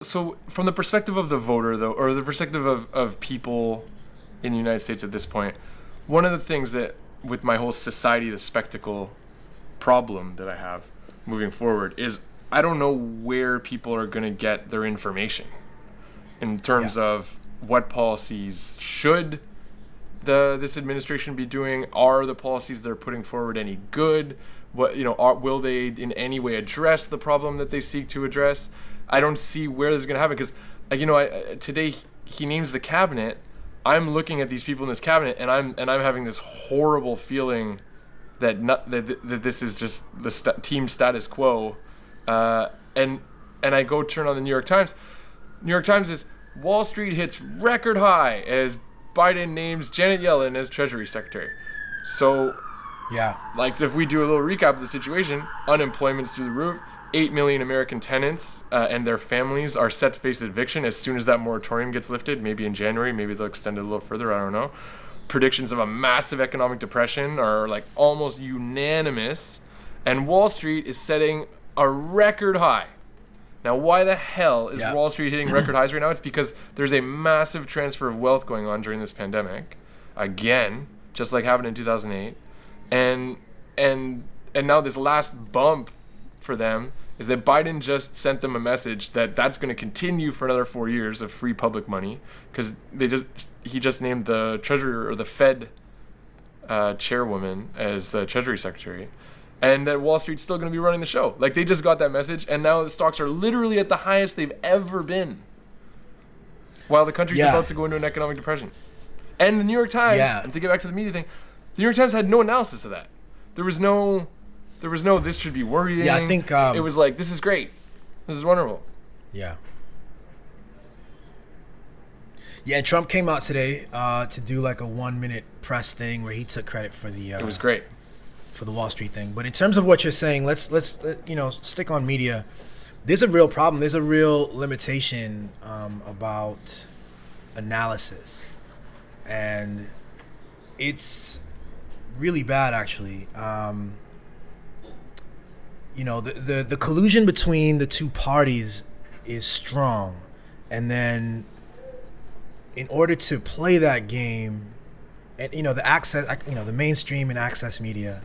So from the perspective of the voter, though, or the perspective of people in the United States at this point, one of the things that with my whole society, the spectacle problem that I have moving forward is I don't know where people are going to get their information in terms of what policies should this administration be doing. Are the policies they're putting forward any good? What will they in any way address the problem that they seek to address? I don't see where this is going to happen because, today he names the cabinet. I'm looking at these people in this cabinet, and I'm having this horrible feeling that this is just the team status quo, and I go turn on the New York Times. New York Times is Wall Street hits record high as Biden names Janet Yellen as Treasury Secretary. So, if we do a little recap of the situation, unemployment's through the roof. 8 million American tenants and their families are set to face eviction as soon as that moratorium gets lifted, maybe in January, maybe they'll extend it a little further, I don't know. Predictions of a massive economic depression are almost unanimous, and Wall Street is setting a record high. Now, why the hell is Wall Street hitting record highs right now? It's because there's a massive transfer of wealth going on during this pandemic, again, just like happened in 2008, and now this last bump for them is that Biden just sent them a message that that's going to continue for another 4 years of free public money because he just named the Treasurer or the Fed chairwoman as Treasury Secretary, and that Wall Street's still going to be running the show. They just got that message, and now the stocks are literally at the highest they've ever been, while the country's about to go into an economic depression. And the New York Times, and to get back to the media thing, the New York Times had no analysis of that. There was no this should be worrying. Yeah, I think it was this is great. This is wonderful. Yeah. Yeah, and Trump came out today to do a 1-minute press thing where he took credit for the it was great. For the Wall Street thing. But in terms of what you're saying, let's stick on media. There's a real problem. There's a real limitation about analysis. And it's really bad actually. The collusion between the two parties is strong, and then in order to play that game, and the access, the mainstream and access media,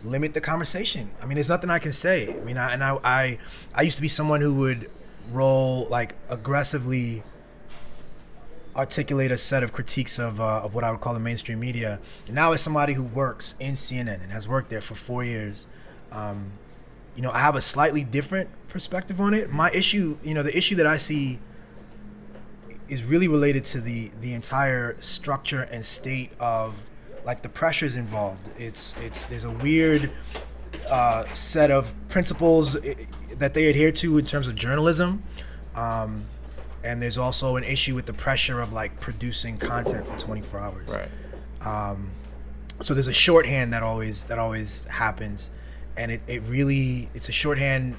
limit the conversation. I mean, there's nothing I can say. I mean, I used to be someone who would roll aggressively articulate a set of critiques of what I would call the mainstream media. And now as somebody who works in CNN and has worked there for 4 years, I have a slightly different perspective on it. My issue, the issue that I see is really related to the entire structure and state of the pressures involved. There's a weird set of principles that they adhere to in terms of journalism. And there's also an issue with the pressure of producing content for 24 hours. Right. So there's a shorthand that always happens, and it's a shorthand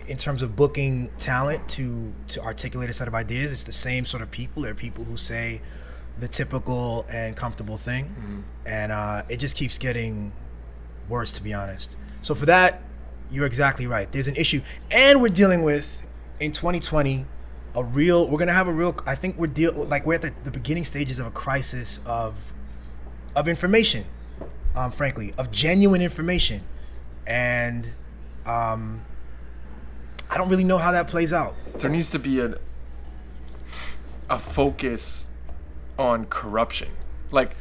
in terms of booking talent to articulate a set of ideas. It's the same sort of people. There are people who say the typical and comfortable thing, and it just keeps getting worse, to be honest. So for that, you're exactly right. There's an issue, and we're dealing with, in 2020, I think we're at the beginning stages of a crisis of information, frankly, of genuine information. And I don't really know how that plays out. There needs to be a focus on corruption. If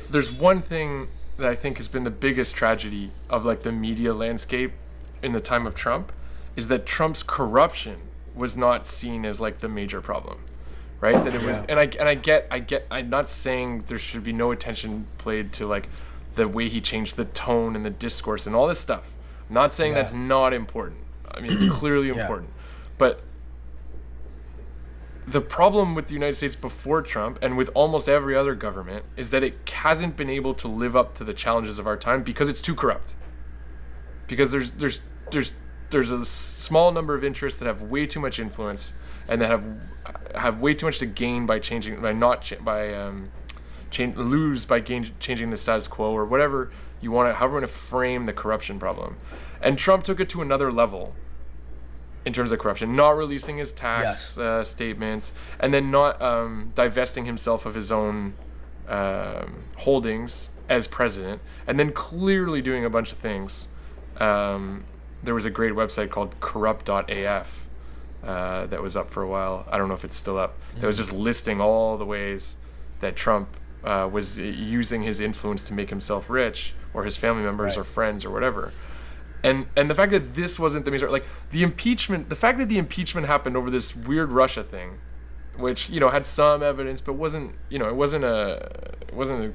there's one thing that I think has been the biggest tragedy of the media landscape in the time of Trump, is that Trump's corruption was not seen as the major problem, right? That it was, and I get. I'm not saying there should be no attention played to the way he changed the tone and the discourse and all this stuff. I'm not saying that's not important. I mean, it's clearly important, but the problem with the United States before Trump and with almost every other government is that it hasn't been able to live up to the challenges of our time because it's too corrupt. Because there's a small number of interests that have way too much influence and that have way too much to gain by lose by changing the status quo, or whatever you want to, however you want to frame the corruption problem. And Trump took it to another level in terms of corruption, not releasing his tax statements, and then not divesting himself of his own holdings as president, and then clearly doing a bunch of things. There was a great website called corrupt.af that was up for a while. I don't know if it's still up. That was just listing all the ways that Trump was using his influence to make himself rich, or his family members or friends or whatever. And the fact that this wasn't the major, like the impeachment, the fact that the impeachment happened over this weird Russia thing, which had some evidence, but wasn't it wasn't a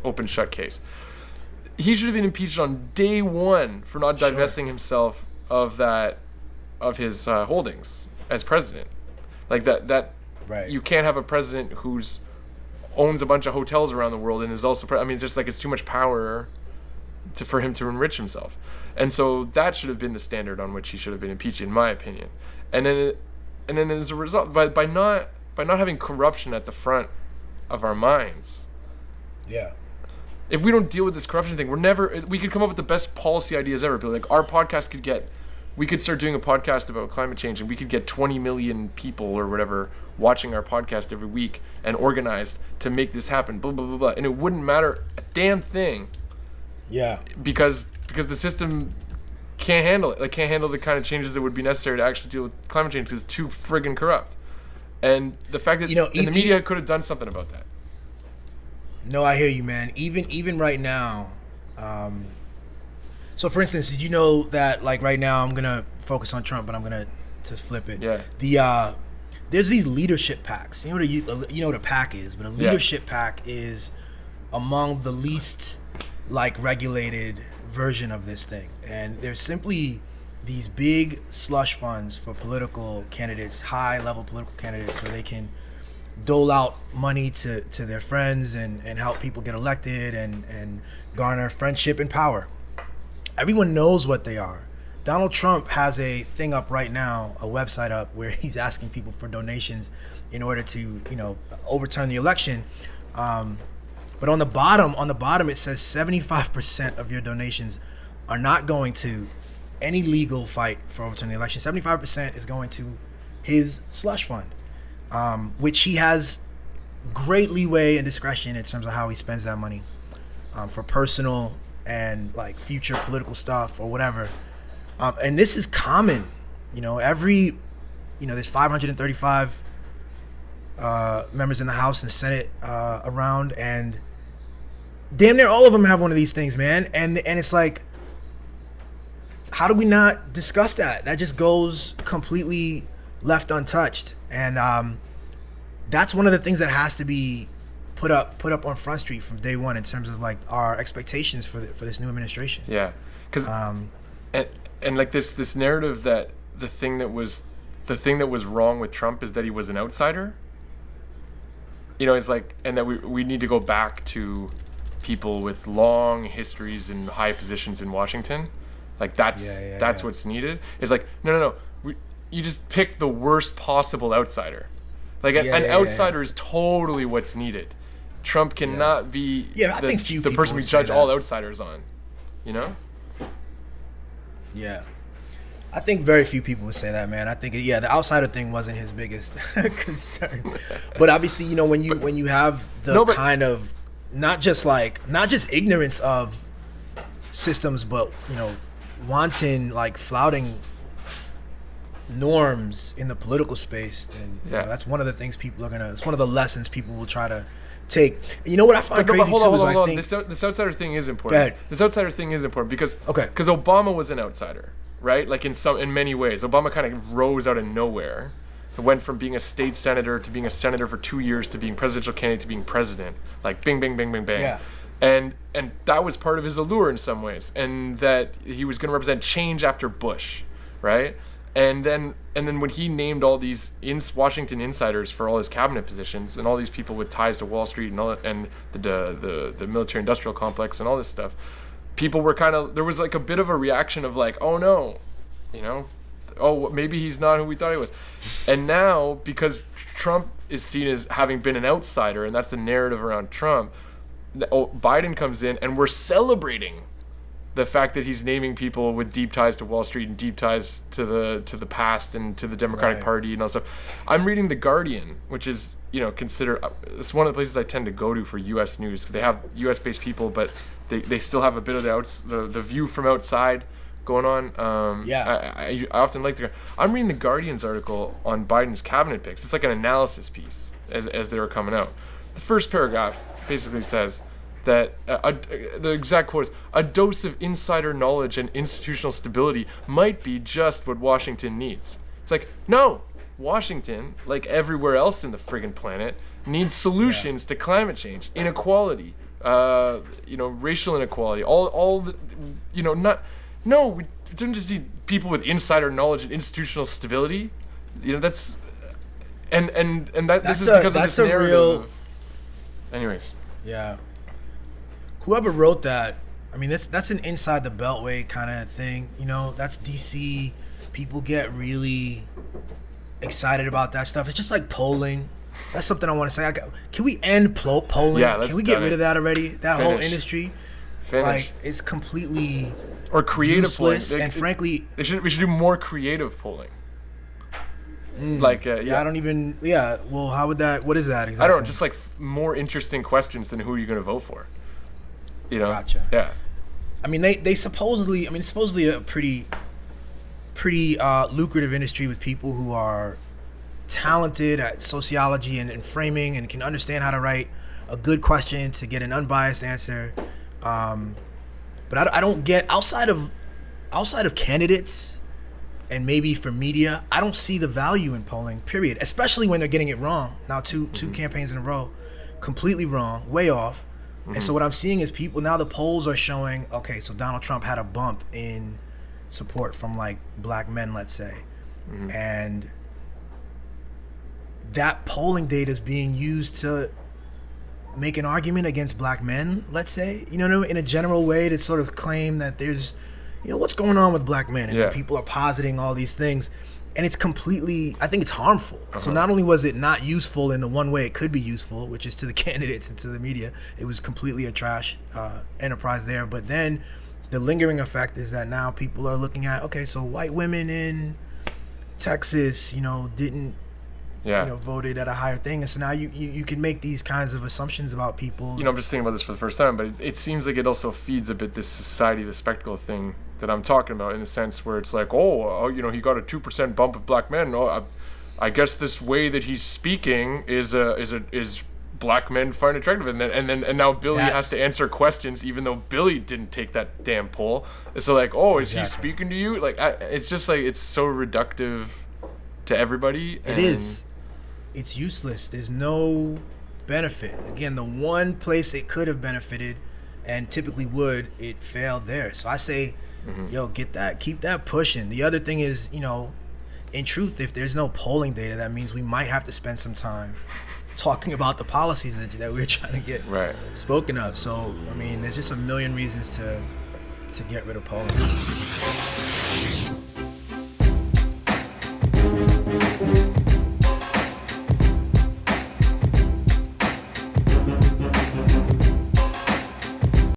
open shut case. He should have been impeached on day one for not divesting himself of his holdings as president. Like that. Right. You can't have a president who's owns a bunch of hotels around the world and is also just like it's too much power for him to enrich himself. And so that should have been the standard on which he should have been impeached, in my opinion. And then as a result, by not having corruption at the front of our minds. Yeah. If we don't deal with this corruption thing, we could come up with the best policy ideas ever. But like our podcast we could start doing a podcast about climate change, and we could get 20 million people or whatever watching our podcast every week and organized to make this happen, blah, blah, blah, blah. And it wouldn't matter a damn thing. Yeah. Because the system can't handle it. Like, can't handle the kind of changes that would be necessary to actually deal with climate change because it's too friggin' corrupt. And the fact that the media could have done something about that. No, I hear you, man. Even right now, so for instance, did you know that like right now I'm gonna focus on Trump, but I'm gonna flip it. Yeah. There's these leadership packs. You know what a pack is, but a leadership pack is among the least like regulated version of this thing, and there's simply these big slush funds for political candidates, high level political candidates, where they can dole out money to their friends and help people get elected and garner friendship and power. Everyone knows what they are. Donald Trump has a thing up right now, a website up, where he's asking people for donations in order to, overturn the election. But on the bottom it says 75% of your donations are not going to any legal fight for overturning the election. 75% is going to his slush fund, which he has great leeway and discretion in terms of how he spends that money for personal and like future political stuff or whatever. And this is common, there's 535 members in the House and Senate around, and damn near all of them have one of these things, man. And it's like, how do we not discuss that? That just goes completely left untouched. And that's one of the things that has to be put up on Front Street from day one in terms of like our expectations for this new administration. Yeah, because and like this narrative that the thing that was wrong with Trump is that he was an outsider. It's like, and that we need to go back to people with long histories and high positions in Washington. Like that's what's needed. It's like no. You just pick the worst possible outsider. Like an outsider is totally what's needed. Trump cannot be the person we judge all outsiders on. Yeah. I think very few people would say that, man. I think the outsider thing wasn't his biggest concern. But obviously, when you have kind of not just ignorance of systems, but wanton like flouting norms in the political space, then that's one of the things it's one of the lessons people will try to take. And you know what I find crazy too is I think this outsider thing is important. This outsider thing is important because Obama was an outsider, right? Like in many ways, Obama kind of rose out of nowhere. It went from being a state senator to being a senator for 2 years to being presidential candidate to being president. Like bing, bing, bing, bing, bang. Yeah. And that was part of his allure in some ways, and that he was going to represent change after Bush, right? And then when he named all these Washington insiders for all his cabinet positions and all these people with ties to Wall Street and all that, and the military industrial complex and all this stuff, people were there was like a bit of a reaction of like, oh no, maybe he's not who we thought he was. And now, because Trump is seen as having been an outsider, and that's the narrative around Trump. Biden comes in, and we're celebrating the fact that he's naming people with deep ties to Wall Street and deep ties to the past and to the Democratic Party and all stuff. I'm reading The Guardian, which is, it's one of the places I tend to go to for U.S. news, because they have U.S.-based people, but they still have a bit of the view from outside going on. I often like I'm reading The Guardian's article on Biden's cabinet picks. It's like an analysis piece as they were coming out. The first paragraph basically says that the exact quote is, "A dose of insider knowledge and institutional stability might be just what Washington needs." It's like, no, Washington, like everywhere else in the friggin' planet, needs solutions to climate change, inequality, racial inequality, all the, we don't just need people with insider knowledge and institutional stability. That's and that this is because of this narrative. Anyways. Yeah. Whoever wrote that, I mean, that's an inside the beltway kind of thing. That's DC. People get really excited about that stuff. It's just like polling. That's something I want to say. Can we end polling? Yeah, can we get rid of that already? That whole Finish. industry, Finish. it's completely or creative useless. polling. And frankly, we should do more creative polling. I don't even. Yeah, well, how would that? What is that exactly? I don't know. Just like more interesting questions than who are you going to vote for? Gotcha. Yeah. I mean, they supposedly. I mean, it's supposedly a pretty lucrative industry with people who are talented at sociology and framing and can understand how to write a good question to get an unbiased answer. But I don't get outside of candidates and maybe for media. I don't see the value in polling. Period. Especially when they're getting it wrong. Now two campaigns in a row, completely wrong, way off. And so what I'm seeing is people now. The polls are showing, okay, so Donald Trump had a bump in support from like black men, let's say, and that polling data is being used to make an argument against black men, let's say, in a general way, to sort of claim that there's, what's going on with black men, and then people are positing all these things, and it's completely, I think it's harmful. So not only was it not useful in the one way it could be useful, which is to the candidates and to the media, it was completely a trash enterprise there, but then the lingering effect is that now people are looking at, okay, so white women in Texas, didn't, voted at a higher thing, and so now you can make these kinds of assumptions about people. I'm just thinking about this for the first time, but it seems like it also feeds a bit this society, the spectacle thing that I'm talking about, in the sense where it's like, he got a 2% bump of black men. I guess this way that he's speaking is black men find attractive, and now Billy has to answer questions, even though Billy didn't take that damn poll. So like, is he speaking to you? Like, it's just like, it's so reductive to everybody. It is. It's useless. There's no benefit. Again, the one place it could have benefited, and typically would, it failed there. So I say, keep that pushing. The other thing is, in truth, if there's no polling data, that means we might have to spend some time talking about the policies that we're trying to get spoken of. So, I mean, there's just a million reasons to get rid of polling.